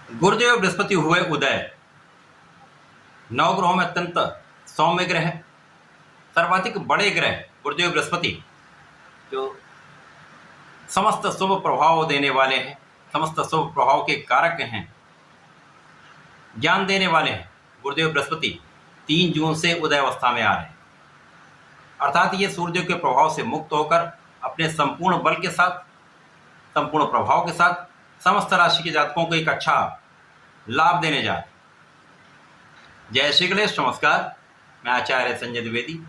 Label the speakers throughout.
Speaker 1: गुरुदेव बृहस्पति हुए उदय। नवग्रहों में अत्यंत सौम्य ग्रह, सर्वाधिक बड़े ग्रह गुरुदेव बृहस्पति, जो समस्त शुभ प्रभाव देने वाले हैं, समस्त शुभ प्रभाव के कारक हैं, ज्ञान देने वाले हैं। गुरुदेव बृहस्पति 3 जून से उदय अवस्था में आ रहे हैं, अर्थात ये सूर्य के प्रभाव से मुक्त होकर अपने संपूर्ण बल के साथ, संपूर्ण प्रभाव के साथ समस्त राशि के जातकों को एक अच्छा लाभ देने जा रहे हैं। जय श्री गणेश, नमस्कार। मैं आचार्य संजय द्विवेदी।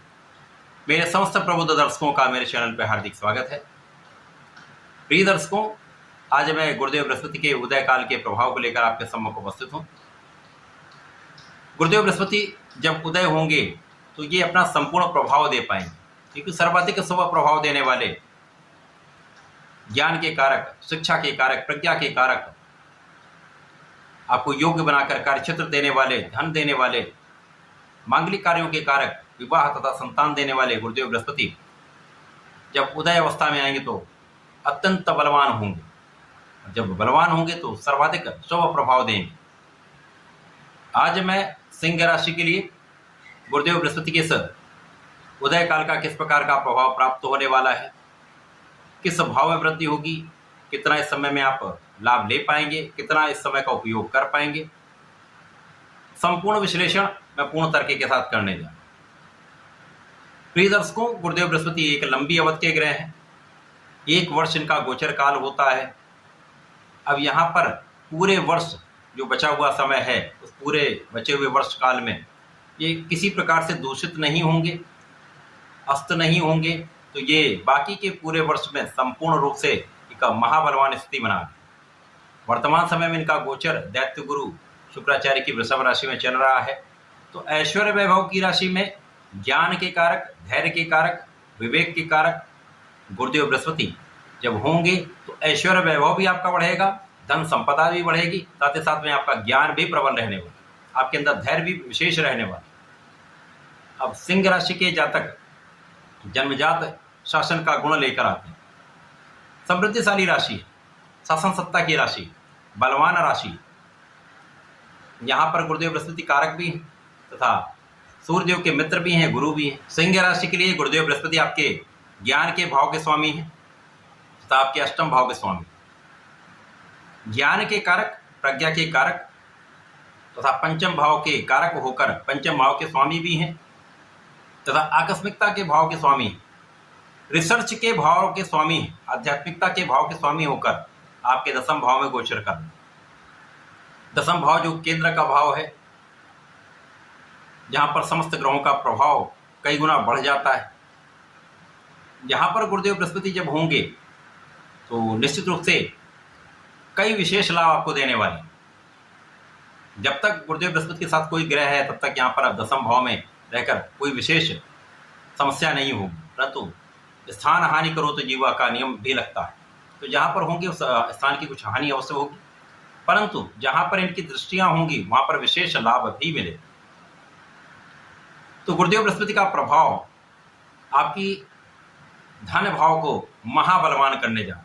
Speaker 1: मेरे समस्त प्रबुद्ध दर्शकों का मेरे चैनल पर हार्दिक स्वागत है। प्रिय दर्शकों, आज मैं गुरुदेव बृहस्पति के उदय काल के प्रभाव को लेकर आपके सम्मुख उपस्थित हूँ। गुरुदेव बृहस्पति जब उदय होंगे तो ये अपना संपूर्ण प्रभाव दे पाएंगे, क्योंकि सर्वाधिक शुभ प्रभाव देने वाले, ज्ञान के कारक, शिक्षा के कारक, प्रज्ञा के कारक, आपको योग्य बनाकर कार्यक्षेत्र देने वाले, धन देने वाले, मांगलिक कार्यों के कारक, विवाह तथा संतान देने वाले गुरुदेव बृहस्पति जब उदय अवस्था में आएंगे तो अत्यंत बलवान होंगे। जब बलवान होंगे तो सर्वाधिक शुभ प्रभाव देंगे। आज मैं सिंह राशि के लिए गुरुदेव बृहस्पति के साथ उदय काल का किस प्रकार का प्रभाव प्राप्त होने वाला है, किस भाव में वृद्धि होगी, कितना इस समय में आप लाभ ले पाएंगे, कितना इस समय का उपयोग कर पाएंगे, संपूर्ण विश्लेषण मैं पूर्ण तर्क के साथ करने जा रहा हूं। प्रिय दर्शकों, गुरुदेव बृहस्पति एक लंबी अवधि के ग्रह हैं। 1 वर्ष इनका गोचर काल होता है। अब यहाँ पर पूरे वर्ष जो बचा हुआ समय है, उस पूरे बचे हुए वर्ष काल में ये किसी प्रकार से दूषित नहीं होंगे, अस्त नहीं होंगे, तो ये बाकी के पूरे वर्ष में संपूर्ण रूप से एक महाबलवान स्थिति बना है। वर्तमान समय में इनका गोचर दैत्य गुरु शुक्राचार्य की वृषभ राशि में चल रहा है। तो ऐश्वर्य वैभव की राशि में ज्ञान के कारक, धैर्य के कारक, विवेक के कारक गुरुदेव बृहस्पति जब होंगे तो ऐश्वर्य वैभव भी आपका बढ़ेगा, धन संपदा भी बढ़ेगी, साथ ही साथ में आपका ज्ञान भी प्रबल रहने वाला, आपके अंदर धैर्य भी विशेष रहने वाला। अब सिंह राशि के जातक जन्मजात शासन का गुण लेकर आते हैं। समृद्धिशाली राशि है, शासन सत्ता की राशि, बलवान राशि। यहाँ पर गुरुदेव बृहस्पति कारक भी हैं तथा सूर्यदेव के मित्र भी हैं, गुरु भी हैं। सिंह राशि के लिए गुरुदेव बृहस्पति आपके ज्ञान के भाव के स्वामी हैं तथा आपके अष्टम भाव के स्वामी, ज्ञान के कारक, प्रज्ञा के कारक तथा पंचम भाव के कारक होकर पंचम भाव के स्वामी भी हैं तथा आकस्मिकता के भाव के स्वामी, रिसर्च के भाव के स्वामी, आध्यात्मिकता के भाव के स्वामी होकर आपके दसम भाव में गोचर कर। दसम भाव जो केंद्र का भाव है, जहाँ पर समस्त ग्रहों का प्रभाव कई गुना बढ़ जाता है। यहाँ पर गुरुदेव बृहस्पति जब होंगे तो निश्चित रूप से कई विशेष लाभ आपको देने वाले। जब तक गुरुदेव बृहस्पति के साथ कोई ग्रह है तब तक यहाँ पर आप दसम भाव में रहकर कोई विशेष समस्या नहीं होगी, परंतु स्थान हानि करो तो जीवा का नियम भी लगता है। तो जहाँ पर होंगे उस स्थान की कुछ हानि अवश्य होगी, परंतु जहाँ पर इनकी दृष्टियाँ होंगी वहाँ पर विशेष लाभ भी मिले। तो गुरुदेव बृहस्पति का प्रभाव आपकी धन भाव को महाबलवान करने जा रहा है।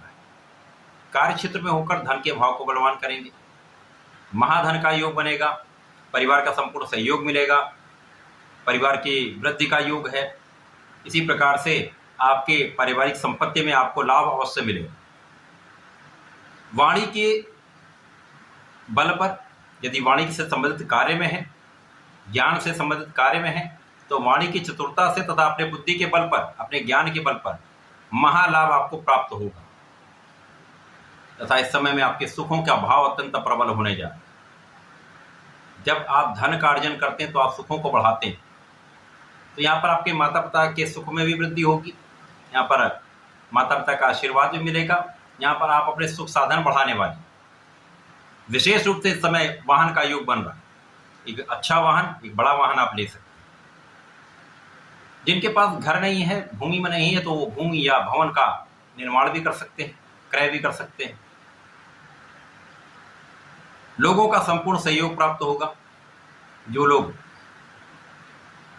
Speaker 1: कार्य क्षेत्र में होकर धन के भाव को बलवान करेंगे, महाधन का योग बनेगा, परिवार का संपूर्ण सहयोग मिलेगा, परिवार की वृद्धि का योग है। इसी प्रकार से आपके पारिवारिक संपत्ति में आपको लाभ अवश्य मिलेगा। वाणी के बल पर, यदि वाणी से संबंधित कार्य में है, ज्ञान से संबंधित कार्य में है, तो वाणी की चतुरता से तथा अपने बुद्धि के बल पर, अपने ज्ञान के बल पर महालाभ आपको प्राप्त होगा तथा इस समय में आपके सुखों का भाव अत्यंत प्रबल होने जा रहा है। जब आप धन का अर्जन करते हैं तो आप सुखों को बढ़ाते हैं। तो यहाँ पर आपके माता पिता के सुख में भी वृद्धि होगी, यहाँ पर माता पिता का आशीर्वाद भी मिलेगा, यहाँ पर आप अपने सुख साधन बढ़ाने वाले। विशेष रूप से इस समय वाहन का योग बन रहा है, एक अच्छा वाहन, एक बड़ा वाहन आप ले सकते हैं। जिनके पास घर नहीं है, भूमि में नहीं है, तो वो भूमि या भवन का निर्माण भी कर सकते हैं, क्रय भी कर सकते हैं। लोगों का संपूर्ण सहयोग प्राप्त होगा। जो लोग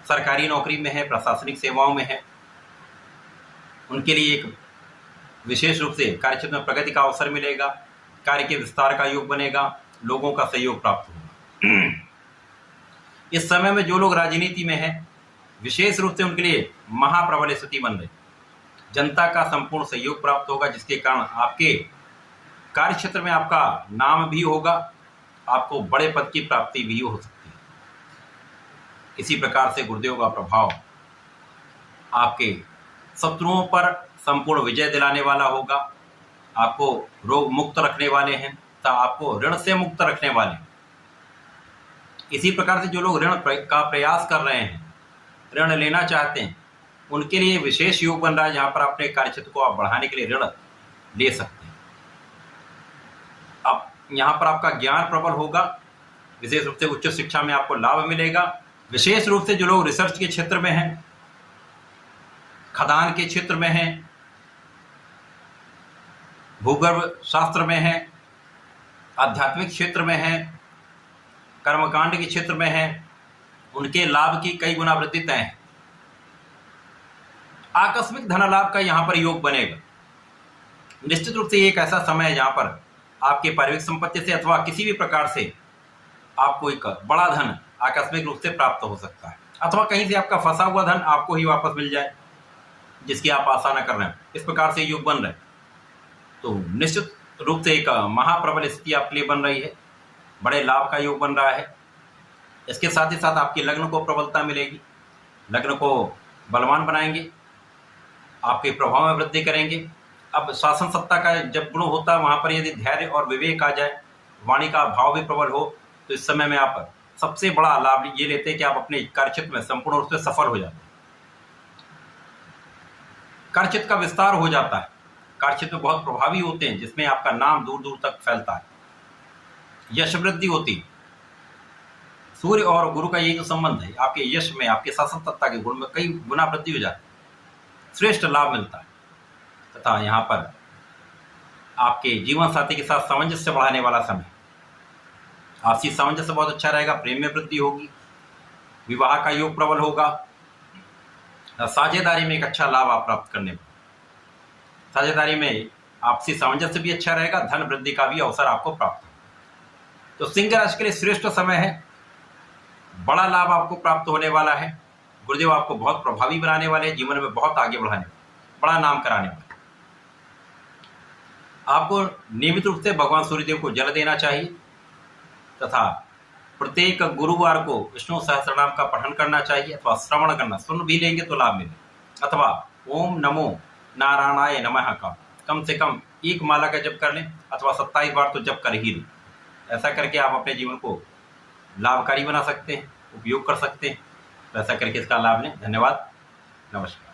Speaker 1: सरकारी नौकरी में है, प्रशासनिक सेवाओं में है, उनके लिए एक विशेष रूप से कार्यक्षेत्र में प्रगति का अवसर मिलेगा, कार्य के विस्तार का योग बनेगा, लोगों का सहयोग प्राप्त होगा। इस समय में जो लोग राजनीति में हैं, विशेष रूप से उनके लिए महाप्रबल स्थिति बन रही। जनता का संपूर्ण सहयोग प्राप्त होगा, जिसके कारण आपके कार्य क्षेत्र में आपका नाम भी होगा, आपको बड़े पद की प्राप्ति भी हो सकती है। इसी प्रकार से गुरुदेव का प्रभाव आपके शत्रुओं पर संपूर्ण विजय दिलाने वाला होगा, आपको रोग मुक्त रखने वाले हैं तथा आपको ऋण से मुक्त रखने वाले हैं। इसी प्रकार से जो लोग ऋण का प्रयास कर रहे हैं, ऋण लेना चाहते हैं, उनके लिए विशेष योग बन रहा है, जहां पर अपने कार्यक्षेत्र को आप बढ़ाने के लिए ऋण ले सकते हैं। अब यहाँ पर आपका ज्ञान प्रबल होगा, विशेष रूप से उच्च शिक्षा में आपको लाभ मिलेगा। विशेष रूप से जो लोग रिसर्च के क्षेत्र में हैं, खदान के क्षेत्र में हैं, भूगर्भ शास्त्र में हैं, आध्यात्मिक क्षेत्र में हैं, कर्मकांड के क्षेत्र में हैं, उनके लाभ की कई गुना वृद्धि तय है। आकस्मिक धन लाभ का यहाँ पर योग बनेगा। निश्चित रूप से एक ऐसा समय है जहाँ पर आपके पारिवारिक संपत्ति से अथवा किसी भी प्रकार से आपको एक बड़ा धन आकस्मिक रूप से प्राप्त हो सकता है, अथवा कहीं से आपका फंसा हुआ धन आपको ही वापस मिल जाए, जिसकी आप आशा न कर रहे हैं। इस प्रकार से योग बन रहे हैं, तो निश्चित रूप से एक महाप्रबल स्थिति आपके लिए बन रही है, बड़े लाभ का योग बन रहा है। इसके साथ ही साथ आपके लग्न को प्रबलता मिलेगी, लग्न को बलवान बनाएंगे, आपके प्रभाव में वृद्धि करेंगे। अब शासन सत्ता का जब गुण होता है, वहाँ पर यदि धैर्य और विवेक आ जाए, वाणी का भाव भी प्रबल हो, तो इस समय में आप सबसे बड़ा लाभ ये लेते हैं कि आप अपने कार्यक्षेत्र में संपूर्ण रूप से सफल हो जाते हैं। कार्यक्षेत्र का विस्तार हो जाता है, कार्यक्षेत्र में बहुत प्रभावी होते हैं, जिसमें आपका नाम दूर दूर तक फैलता है, यश वृद्धि होती है। सूर्य और गुरु का ये जो संबंध है, आपके यश में, आपके शासन सत्ता के गुण में कई गुना वृद्धि हो जाती है, श्रेष्ठ लाभ मिलता है। तथा यहाँ पर आपके जीवन साथी के साथ सामंजस्य बढ़ाने वाला समय, आपसी सामंजस्य बहुत अच्छा रहेगा, प्रेम में वृद्धि होगी, विवाह का योग प्रबल होगा, साझेदारी में एक अच्छा लाभ आप प्राप्त करने में, साझेदारी में आपसी सामंजस्य भी अच्छा रहेगा, धन वृद्धि का भी अवसर आपको प्राप्त होगा। तो सिंह राशि के लिए श्रेष्ठ समय है, बड़ा लाभ आपको प्राप्त होने वाला है। गुरुदेव आपको बहुत प्रभावी बनाने वाले हैं, जीवन में बहुत आगे बढ़ाने वाले, बड़ा नाम कराने वाले। आपको नियमित रूप से भगवान सूर्यदेव को जल देना चाहिए तथा प्रत्येक गुरुवार को विष्णु सहस्त्रनाम का पठन करना चाहिए अथवा श्रवण करना, सुन भी लेंगे तो लाभ मिले, अथवा ओम नमो नारायणाय नमः का कम से कम एक माला का जप कर लें, अथवा 27 बार तो जप कर ही लें। ऐसा करके आप अपने जीवन को लाभकारी बना सकते हैं, उपयोग कर सकते हैं। ऐसा करके इसका लाभ लें। धन्यवाद, नमस्कार।